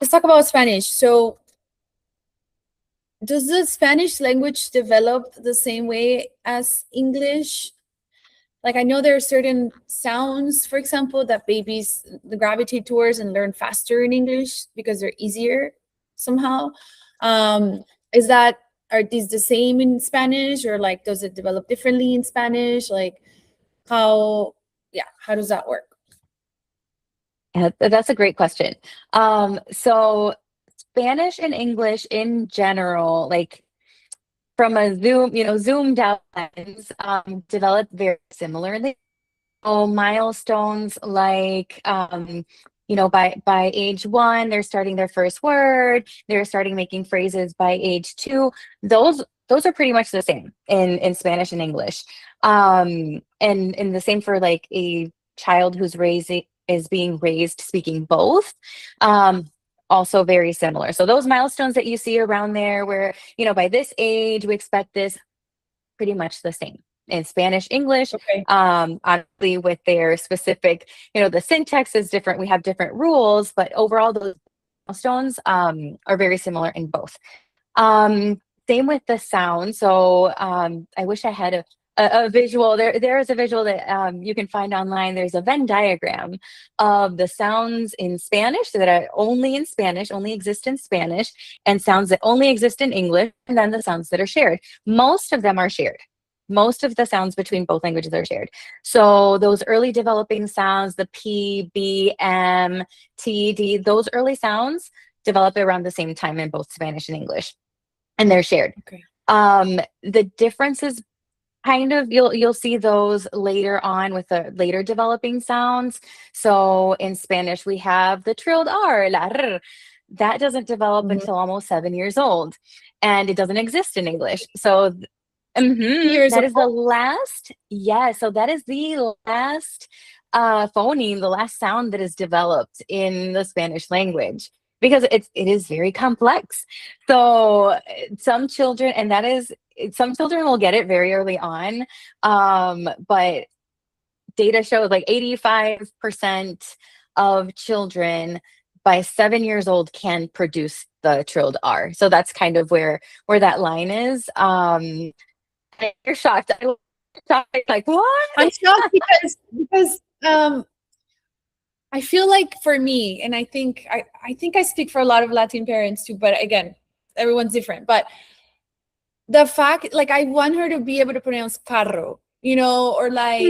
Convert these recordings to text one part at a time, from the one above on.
let's talk about Spanish. So does the Spanish language develop the same way as English? Like, I know there are certain sounds, for example, that babies gravitate towards and learn faster in English because they're easier somehow. Is that, are these the same in Spanish, or like, does it develop differently in Spanish? Like, how does that work? Yeah, that's a great question. So Spanish and English in general, like from a zoomed out lens, develop very similarly. Oh, milestones like by age 1, they're starting their first word, they're starting making phrases by age 2. Those are pretty much the same in Spanish and English. And the same for like a child who's being raised speaking both. Also very similar. So those milestones that you see around there where, by this age, we expect this, pretty much the same in Spanish, English. Okay. Obviously with their specific, the syntax is different. We have different rules, but overall those milestones are very similar in both. Same with the sound. So I wish I had a visual. There is a visual that you can find online. There's a Venn diagram of the sounds in Spanish that are only in Spanish, only exist in Spanish, and sounds that only exist in English, and then the sounds that are shared. Most of them are shared. Most of the sounds between both languages are shared. So those early developing sounds, the P, B, M, T, D, those early sounds develop around the same time in both Spanish and English, and they're shared. Okay. The differences, kind of, you'll see those later on with the later developing sounds. So in Spanish, we have the trilled R, la r. That doesn't develop until almost 7 years old, and it doesn't exist in English. So that is the last. Yeah, so that is the last phoneme, the last sound that is developed in the Spanish language, because it is very complex. So some children will get it very early on, but data shows like 85% of children by 7 years old can produce the trilled R. So that's kind of where that line is. You're shocked. I'm shocked. Like, what? I'm shocked because I feel like, for me, and I think I speak for a lot of Latin parents too, but again, everyone's different. But the fact, like, I want her to be able to pronounce carro, or like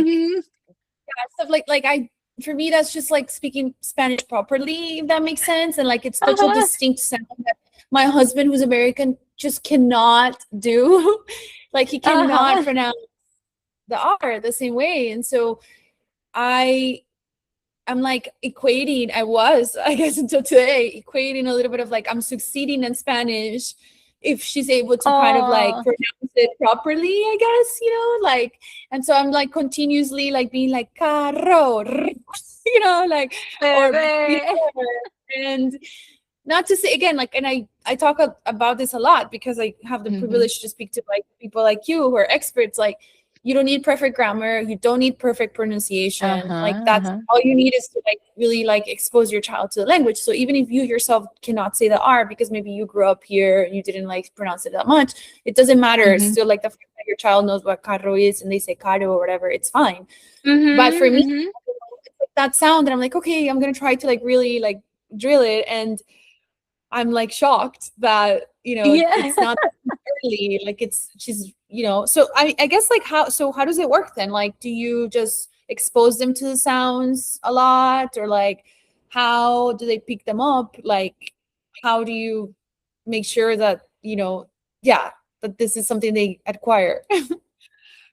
stuff like for me, that's just like speaking Spanish properly, if that makes sense. And like, it's such a distinct sound that my husband, who's American, just cannot do. Like, he cannot pronounce the R the same way. And so I'm like equating, I guess until today, equating a little bit of like, I'm succeeding in Spanish if she's able to kind of like pronounce it properly, I guess, like, and so I'm like continuously like being like carro, like, or, and not to say, again, like, and I talk about this a lot because I have the privilege to speak to like people like you who are experts. Like, you don't need perfect grammar, you don't need perfect pronunciation. Like, that's all you need is to like really like expose your child to the language. So even if you yourself cannot say the R because maybe you grew up here and you didn't like pronounce it that much, it doesn't matter. It's still like the fact that your child knows what carro is and they say carro or whatever, it's fine. But for me, it's like that sound, and I'm like, okay, I'm gonna try to like really like drill it, and I'm like shocked that it's not early. Like, she's so I guess like how does it work then? Like, do you just expose them to the sounds a lot, or like how do they pick them up? Like, how do you make sure that that this is something they acquire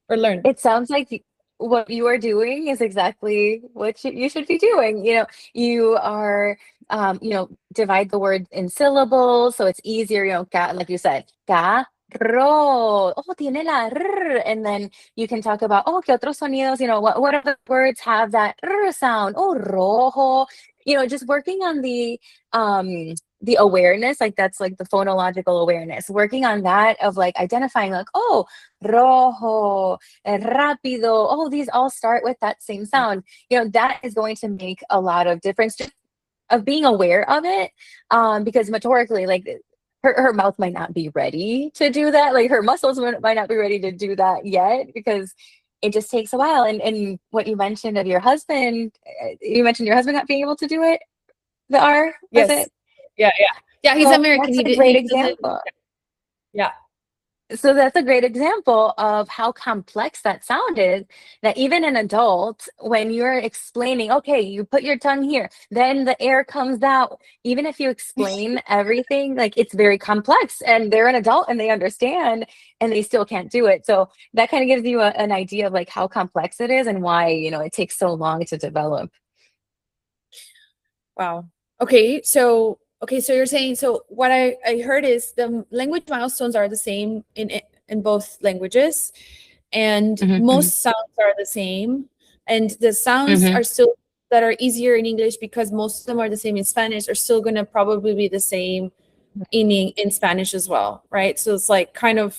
or learn? It sounds like what you are doing is exactly what you should be doing. You are, divide the word in syllables, so it's easier, like you said, carro, oh, tiene la r, and then you can talk about, oh, que otros sonidos, what other words have that r sound? Oh, rojo, just working on the awareness, like that's like the phonological awareness, working on that of like identifying like, oh, rojo, rápido, oh, these all start with that same sound. That is going to make a lot of difference. Just of being aware of it, because motorically, like her mouth might not be ready to do that. Like her muscles might not be ready to do that yet, because it just takes a while. And what you mentioned of your husband, you mentioned your husband not being able to do it, the R, was Yes. it? Yeah, he's Well, American. that's He a did, great he doesn't. example. Yeah. So that's a great example of how complex that sound is, that even an adult, when you're explaining, okay, you put your tongue here, then the air comes out. Even if you explain everything, like it's very complex, and they're an adult and they understand, and they still can't do it. So that kind of gives you an idea of like how complex it is and why, it takes so long to develop. Wow. Okay, so you're saying, so what I heard is the language milestones are the same in both languages, and Mhm, most sounds are the same, and the sounds mhm. are still that are easier in English because most of them are the same in Spanish are still going to probably be the same in Spanish as well, right? So it's like kind of,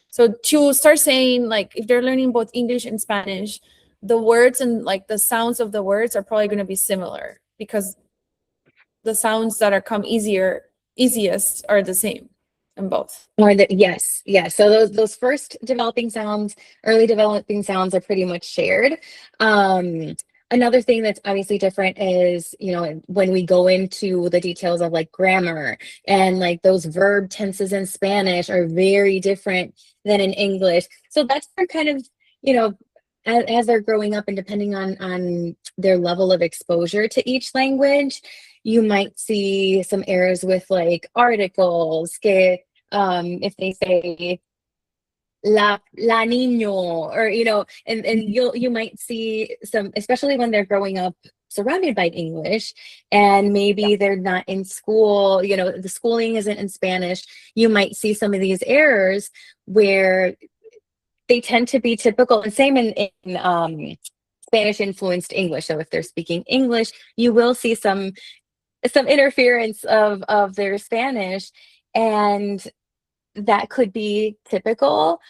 so to start saying, like if they're learning both English and Spanish, the words and like the sounds of the words are probably going to be similar because the sounds that are easiest are the same in both. Or the yes, yes. So those first developing sounds, early developing sounds are pretty much shared. Um, Another thing that's obviously different is, when we go into the details of like grammar, and like those verb tenses in Spanish are very different than in English. So that's where kind of, you know, as they're growing up and depending on their level of exposure to each language, you might see some errors with like articles, que, if they say la niño, or and you might see some, especially when they're growing up surrounded by English, and Yeah. maybe they're not in school, the schooling isn't in Spanish. You might see some of these errors where they tend to be typical, and same in Spanish influenced English. So if they're speaking English, you will see some interference of their Spanish, and that could be typical,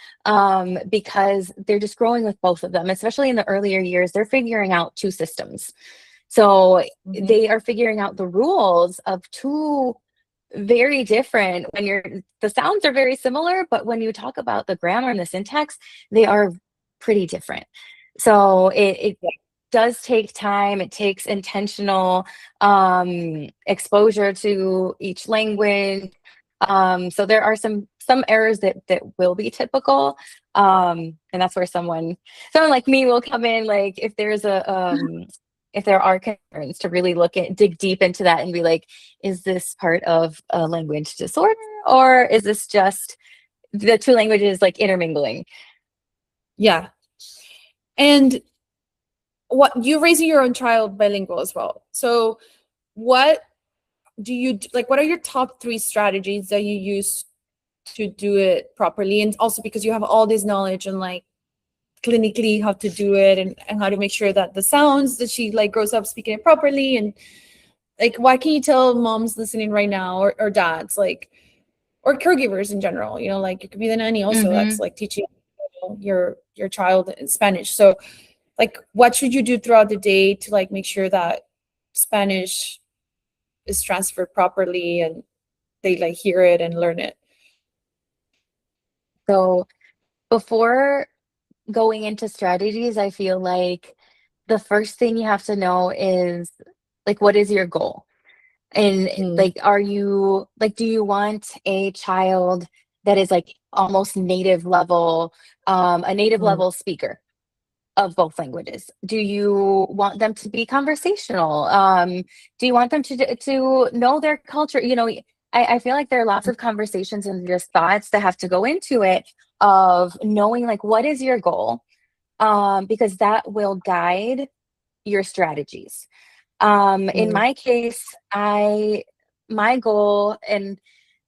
because they're just growing with both of them, especially in the earlier years. They're figuring out two systems. So Mhm. they are figuring out the rules of two very different, the sounds are very similar, but when you talk about the grammar and the syntax, they are pretty different. So it does take time. It takes intentional exposure to each language. So there are some errors that will be typical. And that's where someone like me will come in, like if there are concerns, to really dig deep into that and be like, is this part of a language disorder, or is this just the two languages like intermingling? Yeah. And what you're raising your own child bilingual as well. So what do you like? What are your top 3 strategies that you use to do it properly? And also because you have all this knowledge and like clinically how to do it and how to make sure that the sounds that she like grows up speaking it properly. And like, why can you tell moms listening right now, or dads, like, or caregivers in general, like it could be the nanny also that's Mm-hmm. like teaching your child in Spanish. So like, what should you do throughout the day to like make sure that Spanish is transferred properly and they like hear it and learn it? So before going into strategies, I feel like the first thing you have to know is like, what is your goal? And Mm. like, do you want a child that is like almost native level, a native Mm. level speaker of both languages? Do you want them to be conversational? Do you want them to know their culture? I feel like there are lots of conversations and just thoughts that have to go into it, of knowing like, what is your goal? Because that will guide your strategies. In Mm. my case, my goal, and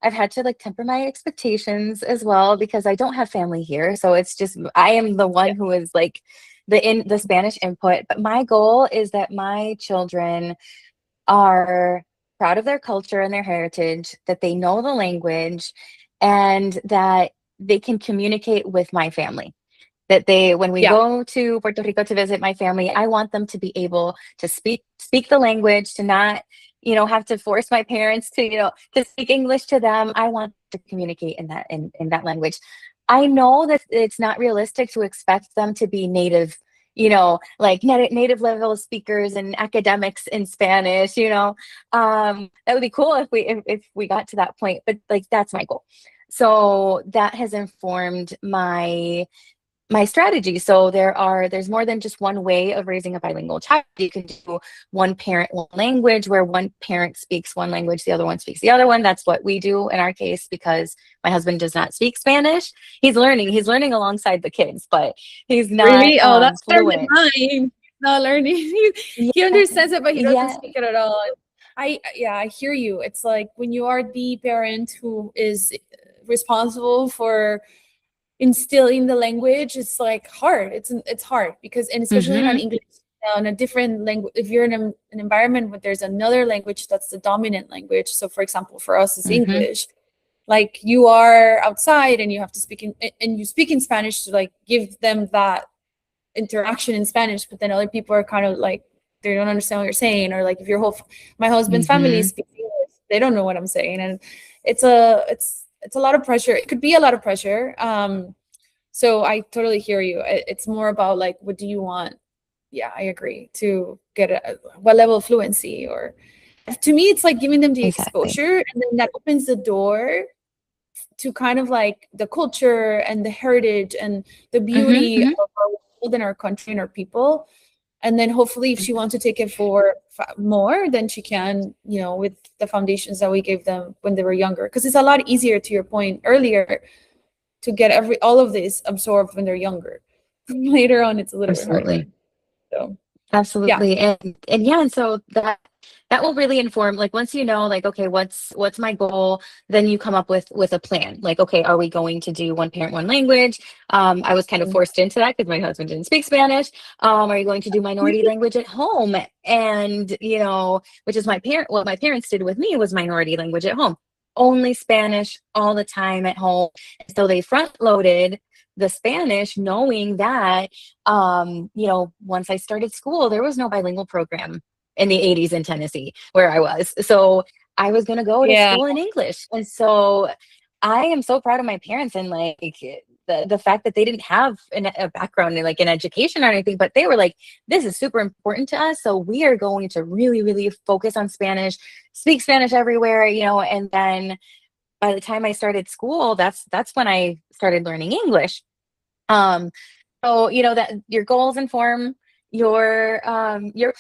I've had to like temper my expectations as well, because I don't have family here. So it's just, I am the Yeah. one who is like the Spanish input. But my goal is that my children are proud of their culture and their heritage, that they know the language, and that they can communicate with my family. That when we Yeah. go to Puerto Rico to visit my family, I want them to be able to speak the language, to not have to force my parents to, to speak English to them. I want to communicate in that language. I know that it's not realistic to expect them to be native, like native level speakers and academics in Spanish, that would be cool if we got to that point, but like, that's my goal. So that has informed my strategy. So there's more than just one way of raising a bilingual child. You can do one parent, one language, where one parent speaks one language, the other one speaks the other one. That's what we do in our case, because my husband does not speak Spanish. He's learning alongside the kids, but he's not Really? Oh, that's better than fluent. mine. He's not learning. He understands it, but he doesn't speak it at all. I hear you. It's like when you are the parent who is responsible for instilling the language, it's like hard. It's hard because, and especially on English, on a different language, if you're in an environment where there's another language that's the dominant language. So for example, for us it's English. Like you are outside and you have to speak and you speak in Spanish to like give them that interaction in Spanish, but then other people are kind of like, they don't understand what you're saying. Or like if my husband's family speaks English, they don't know what I'm saying. And it's a lot of pressure. It could be a lot of pressure. So I totally hear you. It's more about like, what do you want? Yeah, I agree, to get what level of fluency, or to me, it's like giving them the exposure, and then that opens the door to kind of like the culture and the heritage and the beauty of our world and our country and our people. And then hopefully if she wants to take it for more, then she can, with the foundations that we gave them when they were younger. Because it's a lot easier, to your point earlier, to get all of this absorbed when they're younger. Later on, it's a little bit harder. So absolutely. Yeah. And so that will really inform, like, once like, okay, what's my goal, then you come up with a plan. Like, okay, are we going to do one parent, one language? I was kind of forced into that because my husband didn't speak Spanish. Are you going to do minority language at home? And, which is what my parents did with me was minority language at home, only Spanish all the time at home. So they front loaded the Spanish, knowing that, once I started school, there was no bilingual program in the 80s in Tennessee where I was. So I was going to go to school in English. And so I am so proud of my parents, and like the fact that they didn't have a background in like an education or anything, but they were like, this is super important to us. So we are going to really, really focus on Spanish, speak Spanish everywhere, and then by the time I started school, that's when I started learning English. So, that your goals inform your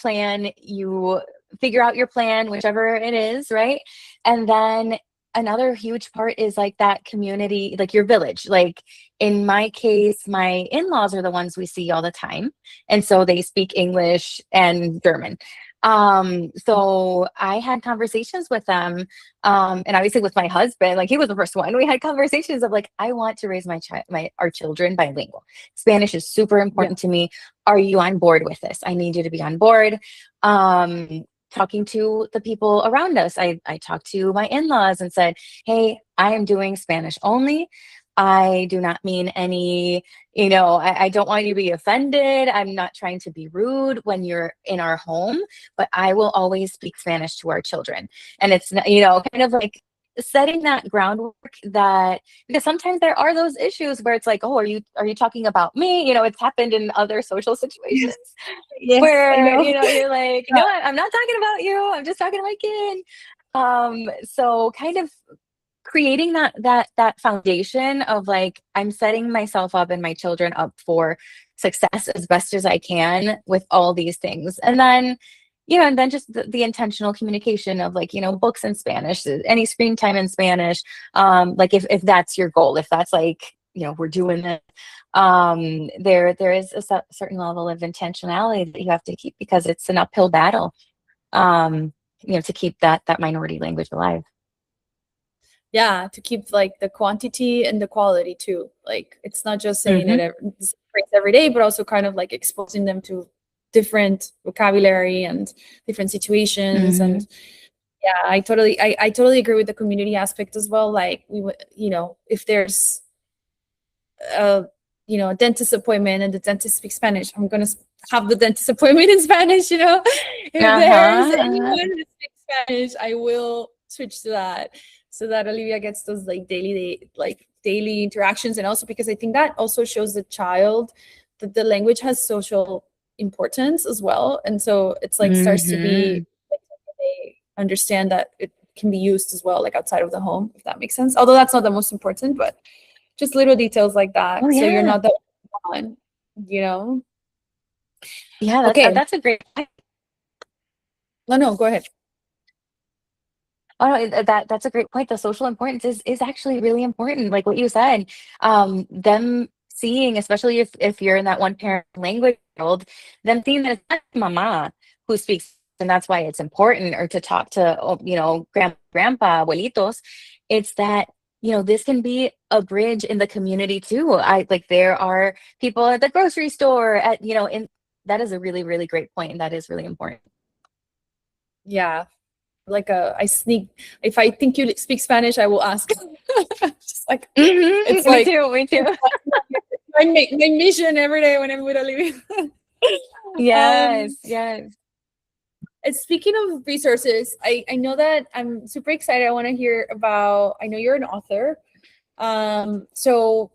plan. You figure out your plan, whichever it is, right? And then another huge part is like that community, like your village. Like in my case, my in-laws are the ones we see all the time, and so they speak English and German. So I had conversations with them, and obviously with my husband, like he was the first one. We had conversations of like, I want to raise our children bilingual. Spanish is super important to me. Are you on board with this? I need you to be on board. Talking to the people around us, I talked to my in-laws and said, hey, I am doing Spanish only. I do not mean any, I don't want you to be offended. I'm not trying to be rude when you're in our home, but I will always speak Spanish to our children. And it's, kind of like setting that groundwork, that because sometimes there are those issues where it's like, oh, are you talking about me? It's happened in other social situations where, you're like, no, I'm not talking about you. I'm just talking to my kid. So kind of creating that foundation of like, I'm setting myself up and my children up for success as best as I can with all these things. And then, and then just the intentional communication of like, books in Spanish, any screen time in Spanish. Like if that's your goal, if that's like, we're doing it, there is a certain level of intentionality that you have to keep, because it's an uphill battle, to keep that minority language alive. Yeah, to keep like the quantity and the quality too. Like it's not just saying it every day, but also kind of like exposing them to different vocabulary and different situations. And yeah, I totally agree with the community aspect as well. Like we would, if there's a dentist appointment and the dentist speaks Spanish, I'm gonna have the dentist appointment in Spanish. If there's anyone who speaks Spanish, I will switch to that so that Olivia gets those like daily interactions. And also because I think that also shows the child that the language has social importance as well. And so it's like starts to be like, they understand that it can be used as well, like outside of the home, if that makes sense. Although that's not the most important, but just little details like that. Oh, So you're yeah. not the one, you know? Yeah, Okay. that's a great point. No, go ahead. Oh, no, that's a great point. The social importance is actually really important. Like what you said, them seeing, especially if you're in that one parent language world, them seeing that it's not mama who speaks, and that's why it's important, or to talk to, grandpa, abuelitos. It's that, this can be a bridge in the community too. There are people at the grocery store that is a really, really great point, and that is really important. Yeah. I sneak, if I think you speak Spanish, I will ask. Just like, it's me like, too. my mission every day when I'm with Olivia. Yes. And speaking of resources, I know that I'm super excited. I want to hear about, I know you're an author. So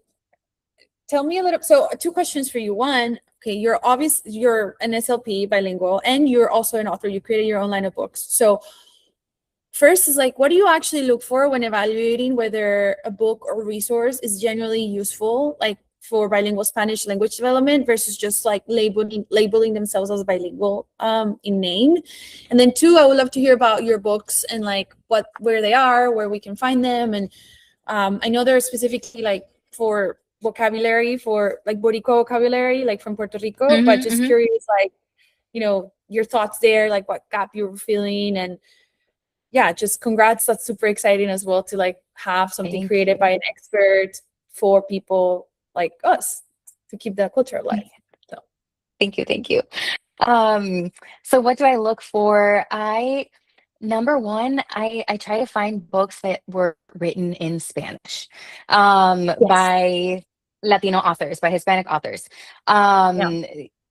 tell me a little, so two questions for you. One, okay, you're an SLP bilingual, and you're also an author. You created your own line of books. So first is like, what do you actually look for when evaluating whether a book or resource is genuinely useful, like for bilingual Spanish language development, versus just like labeling themselves as bilingual in name? And then two, I would love to hear about your books and like where they are, where we can find them. And I know they're specifically like for vocabulary, for like Boricua vocabulary, like from Puerto Rico, but just curious, like, your thoughts there, like what gap you were feeling. And yeah, just congrats. That's super exciting as well to like have something created by an expert for people like us to keep that culture alive. So thank you. So what do I look for? Number one, I try to find books that were written in Spanish by Latino authors, by Hispanic authors.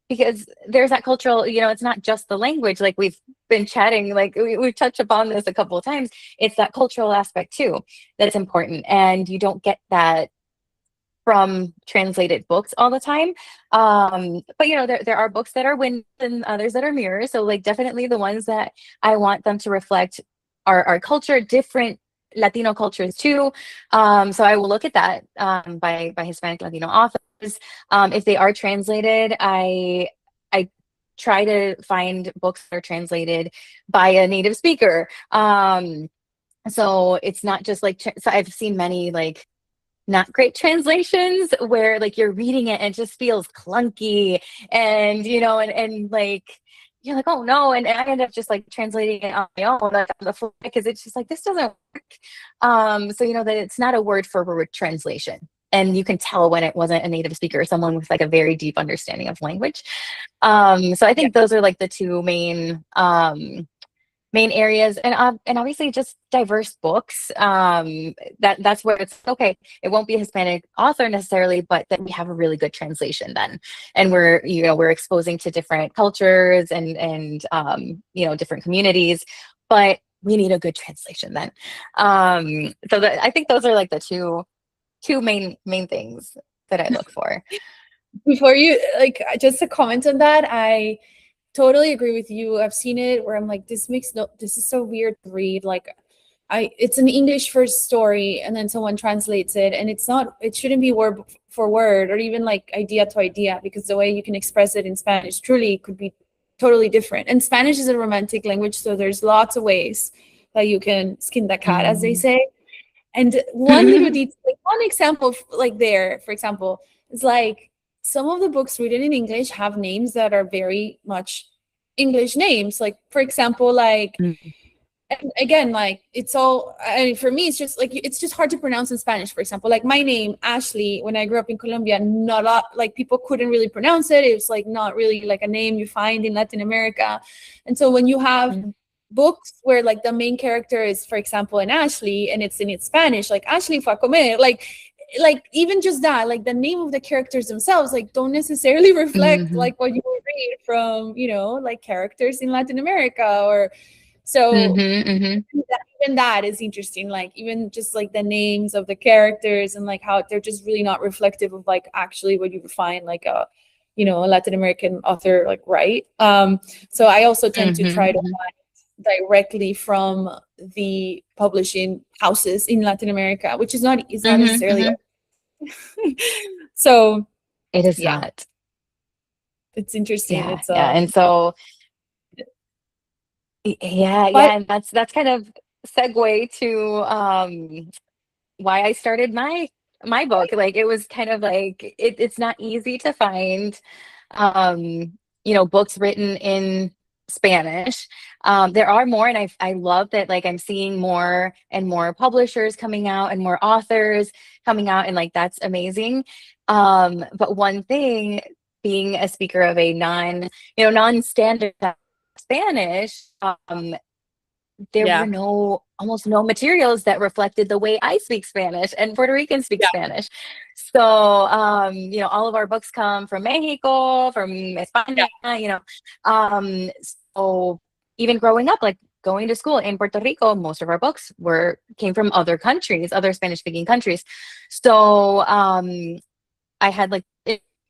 Because there's that cultural, it's not just the language, like we've been chatting, like we've touched upon this a couple of times. It's that cultural aspect too that's important, and you don't get that from translated books all the time. But there are books that are windows and others that are mirrors. So like definitely the ones that I want them to reflect our culture, different Latino cultures too. So I will look at that by Hispanic Latino authors. If they are translated, I try to find books that are translated by a native speaker. So it's not just like, so I've seen many like not great translations where like you're reading it and it just feels clunky, and and like you're like, oh no, and I end up just like translating it on my own on the fly, because it's just like, this doesn't work. So that it's not a word for word translation, and you can tell when it wasn't a native speaker or someone with like a very deep understanding of language. So I think those are like the two main areas, and obviously just diverse books. That's where it's okay. It won't be a Hispanic author necessarily, but then we have a really good translation then, and we're exposing to different cultures and different communities, but we need a good translation then. So I think those are like the two main things that I look for. Before you, like, just a comment on that, I totally agree with you. I've seen it where I'm like, this is so weird to read. Like, it's an English first story, and then someone translates it, and it shouldn't be word for word or even like idea to idea, because the way you can express it in Spanish truly could be totally different. And Spanish is a romantic language, so there's lots of ways that you can skin the cat, as they say. And one little detail, like one example, like there, for example, is like, some of the books written in English have names that are very much English names. Like, for example, like, and again, like, for me, it's just like, it's just hard to pronounce in Spanish. For example, like my name, Ashley, when I grew up in Colombia, like people couldn't really pronounce it. It was like not really like a name you find in Latin America. And so when you have books where like the main character is, for example, an Ashley, and it's in Spanish, like Ashley fue a comer, like even just that, like the name of the characters themselves, like don't necessarily reflect like what you would read from, like characters in Latin America, or So Mm-hmm. even that is interesting, like even just like the names of the characters and like how they're just really not reflective of like actually what you would find like a a Latin American author like write. So I also tend to try to find directly from the publishing houses in Latin America, which is not necessarily so It is yeah, not. it's interesting. Yeah, It's yeah. And so yeah, but and that's kind of segue to why I started my book. Like it was kind of like it's not easy to find books written in Spanish. There are more, and I love that like I'm seeing more and more publishers coming out and more authors coming out, and like that's amazing. But one thing, being a speaker of a non-standard Spanish, there were yeah, almost no materials that reflected the way I speak Spanish and Puerto Ricans speak yeah, Spanish. So, all of our books come from Mexico, from yeah, España, so even growing up, like going to school in Puerto Rico, most of our books came from other countries, other Spanish speaking countries. So, I had like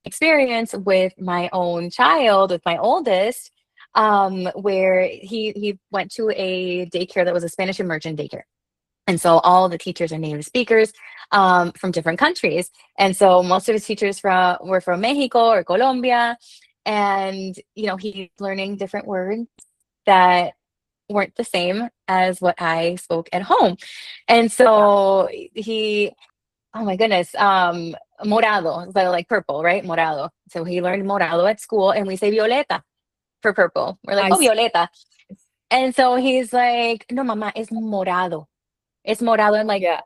experience with my own child, with my oldest, where he went to a daycare that was a Spanish immersion daycare. And so all the teachers are native speakers from different countries. And so most of his teachers were from Mexico or Colombia. And, he's learning different words that weren't the same as what I spoke at home. And so oh my goodness, morado, so like purple, right? Morado. So he learned morado at school, and we say violeta for purple. We're like, I oh, see. violeta. And so he's like, no, mama, es morado. It's morado. I'm like, Yeah.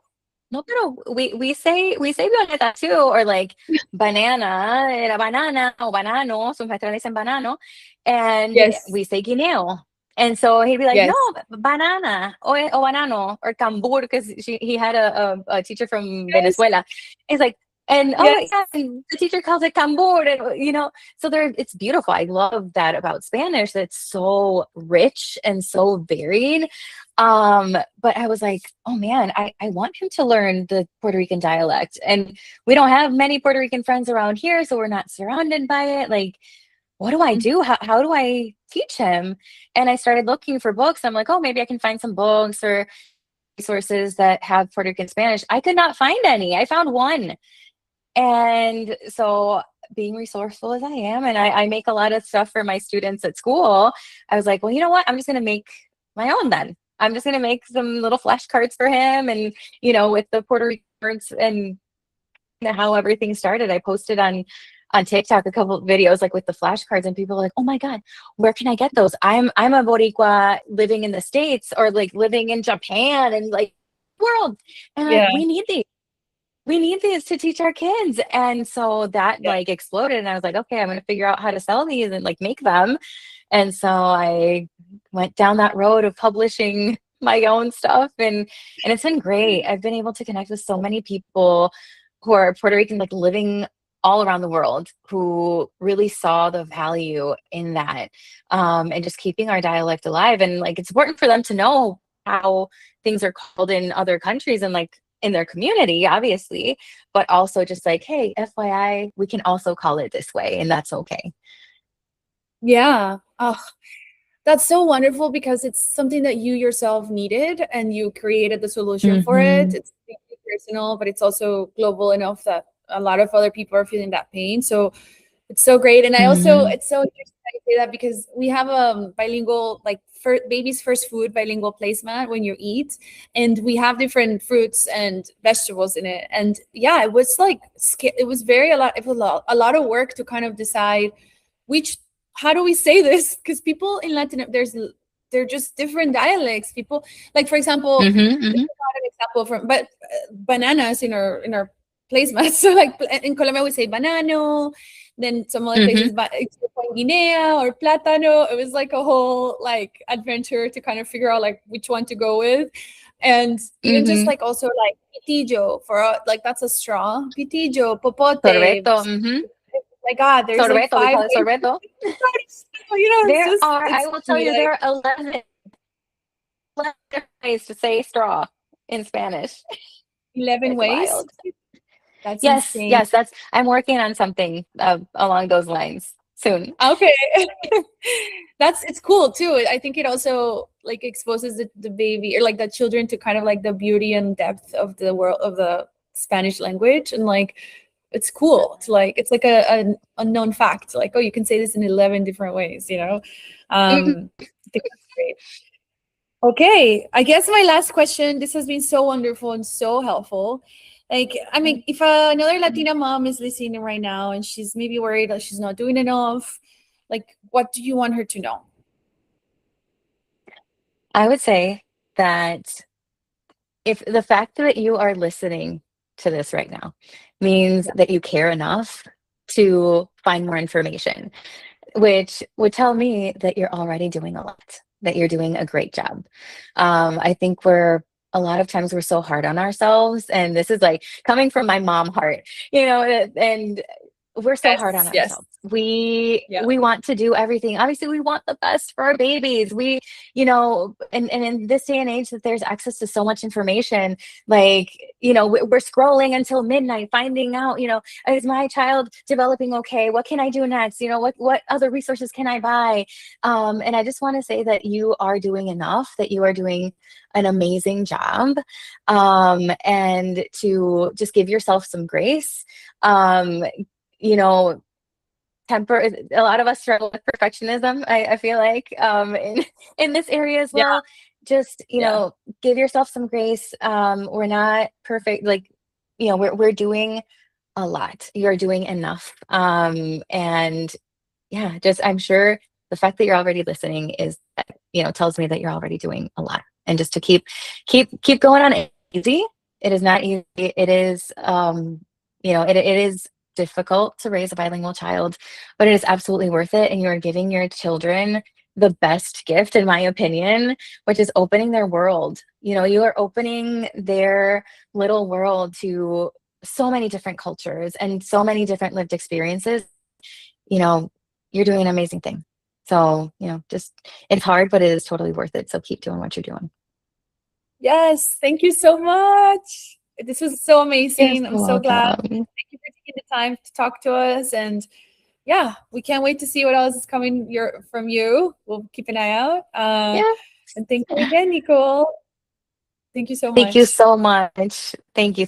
no, pero we say violeta too, or like banana, era banana o banano. Sus maestros dicen banano, and Yes. we say guineo. And so he'd be like, no, Yes. banana o banano or cambur, because he had a teacher from Yes. Venezuela. He's like, and oh Yes. yeah, and the teacher calls it cambur, and so it's beautiful. I love that about Spanish. That's so rich and so varied. But I was like, oh man, I want him to learn the Puerto Rican dialect. And we don't have many Puerto Rican friends around here, so we're not surrounded by it. Like, what do I do? How do I teach him? And I started looking for books. I'm like, oh, maybe I can find some books or resources that have Puerto Rican Spanish. I could not find any. I found one. And so being resourceful as I am, and I make a lot of stuff for my students at school, I was like, well, you know what? I'm just going to make my own then. I'm just going to make some little flashcards for him. And, with the Puerto Rican words and how everything started, I posted on TikTok a couple of videos like with the flashcards, and people are like, oh my God, where can I get those? I'm a Boricua living in the States or like living in Japan and like world. And like, Yeah. we need these to teach our kids. And so that Yeah. like exploded, and I was like, okay, I'm going to figure out how to sell these and like make them. And so I went down that road of publishing my own stuff, and it's been great. I've been able to connect with so many people who are Puerto Rican, like living all around the world, who really saw the value in that, and just keeping our dialect alive. And like, it's important for them to know how things are called in other countries and like in their community, obviously, but also just like, hey, FYI, we can also call it this way, and that's okay. Yeah. Oh, that's so wonderful, because it's something that you yourself needed and you created the solution for it. It's deeply personal, but it's also global enough that a lot of other people are feeling that pain. So it's so great. And it's so interesting that you say that, because we have a bilingual, like baby's first food bilingual placemat when you eat, and we have different fruits and vegetables in it. And yeah, it was like, it was a lot of work to kind of decide how do we say this? Because people in Latin, they're just different dialects. People, like, for example, this is not an example but bananas in our placemats. So like in Colombia we say banano, then some other places it's guinea or plátano. It was like a whole like adventure to kind of figure out like which one to go with. And even just like also like pitillo like that's a straw. Pitillo, popote. Sorbeto. My God, there's Sorbeto, like 5 we call it sorbeto. I will tell there are 11. different ways to say straw in Spanish. 11 It's ways. wild. That's Yes, insane. yes, I'm working on something along those lines soon. Okay. It's cool too. I think it also like exposes the baby or like the children to kind of like the beauty and depth of the world of the Spanish language, and like it's cool to like it's like a unknown fact, like, oh, you can say this in 11 different ways, you know. I think that's great. Okay, I guess my last question, this has been so wonderful and so helpful. Like, I mean, if another Latina mom is listening right now and she's maybe worried that she's not doing enough, like, what do you want her to know? I would say that if the fact that you are listening to this right now means that you care enough to find more information, which would tell me that you're already doing a lot, that you're doing a great job. I think a lot of times we're so hard on ourselves, and this is like coming from my mom heart, and we're so hard on Yes. ourselves. We want to do everything. Obviously, we want the best for our babies. And in this day and age that there's access to so much information, like, we're scrolling until midnight, finding out, is my child developing okay? What can I do next? What other resources can I buy? And I just want to say that you are doing enough, that you are doing an amazing job, and to just give yourself some grace. Temper, a lot of us struggle with perfectionism, I feel like, in this area as well. Just give yourself some grace. We're not perfect, like, we're doing a lot. You're doing enough. And just, I'm sure the fact that you're already listening tells me that you're already doing a lot. And just to keep going on. Easy, it is not easy. It is it is difficult to raise a bilingual child, but it is absolutely worth it. And you are giving your children the best gift, in my opinion, which is opening their world. You are opening their little world to so many different cultures and so many different lived experiences. You're doing an amazing thing. So, just, it's hard, but it is totally worth it. So keep doing what you're doing. Yes. Thank you so much. This was so amazing. I'm so glad. Thank you for taking the time to talk to us. And we can't wait to see what else is coming from you. We'll keep an eye out. And thank you again, Nichole. Thank you so much. Thank you so much. Thank you.